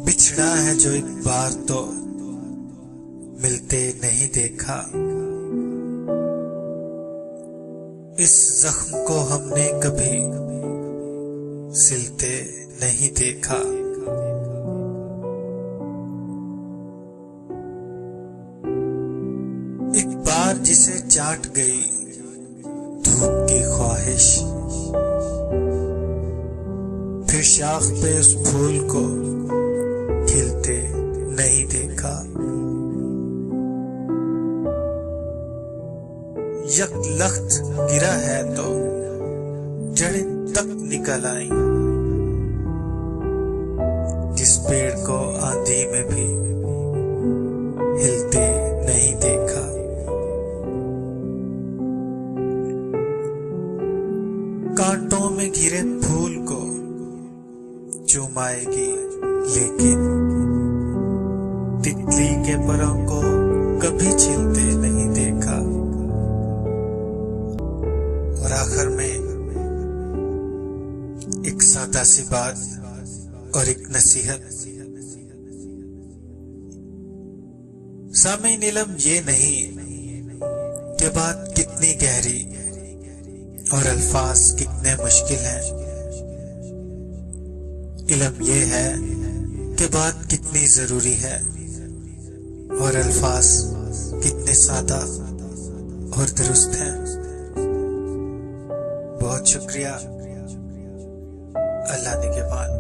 बिछड़ा है जो एक बार तो मिलते नहीं देखा। इस जख्म को हमने कभी सिलते नहीं देखा। एक बार जिसे चाट गई धूप की ख्वाहिश, फिर शाख पे उस फूल को खिलते नहीं देखा। यक लख्त गिरा है तो जड़ें तक निकल आई, जिस पेड़ को आंधी में भी हिलते नहीं देखा। कांटों में घिरे फूल को चुमाएगी लेकिन तितली के परों को कभी छिलते नहीं देखा। और आखिर में एक सादा सी बात और एक नसीहत। सामईन, इल्म ये नहीं कि बात कितनी गहरी और अल्फाज कितने मुश्किल हैं। इल्म ये है कि बात कितनी जरूरी है और अल्फाज कितने सादा और दुरुस्त हैं। बहुत शुक्रिया। अल्लाह निगहबान।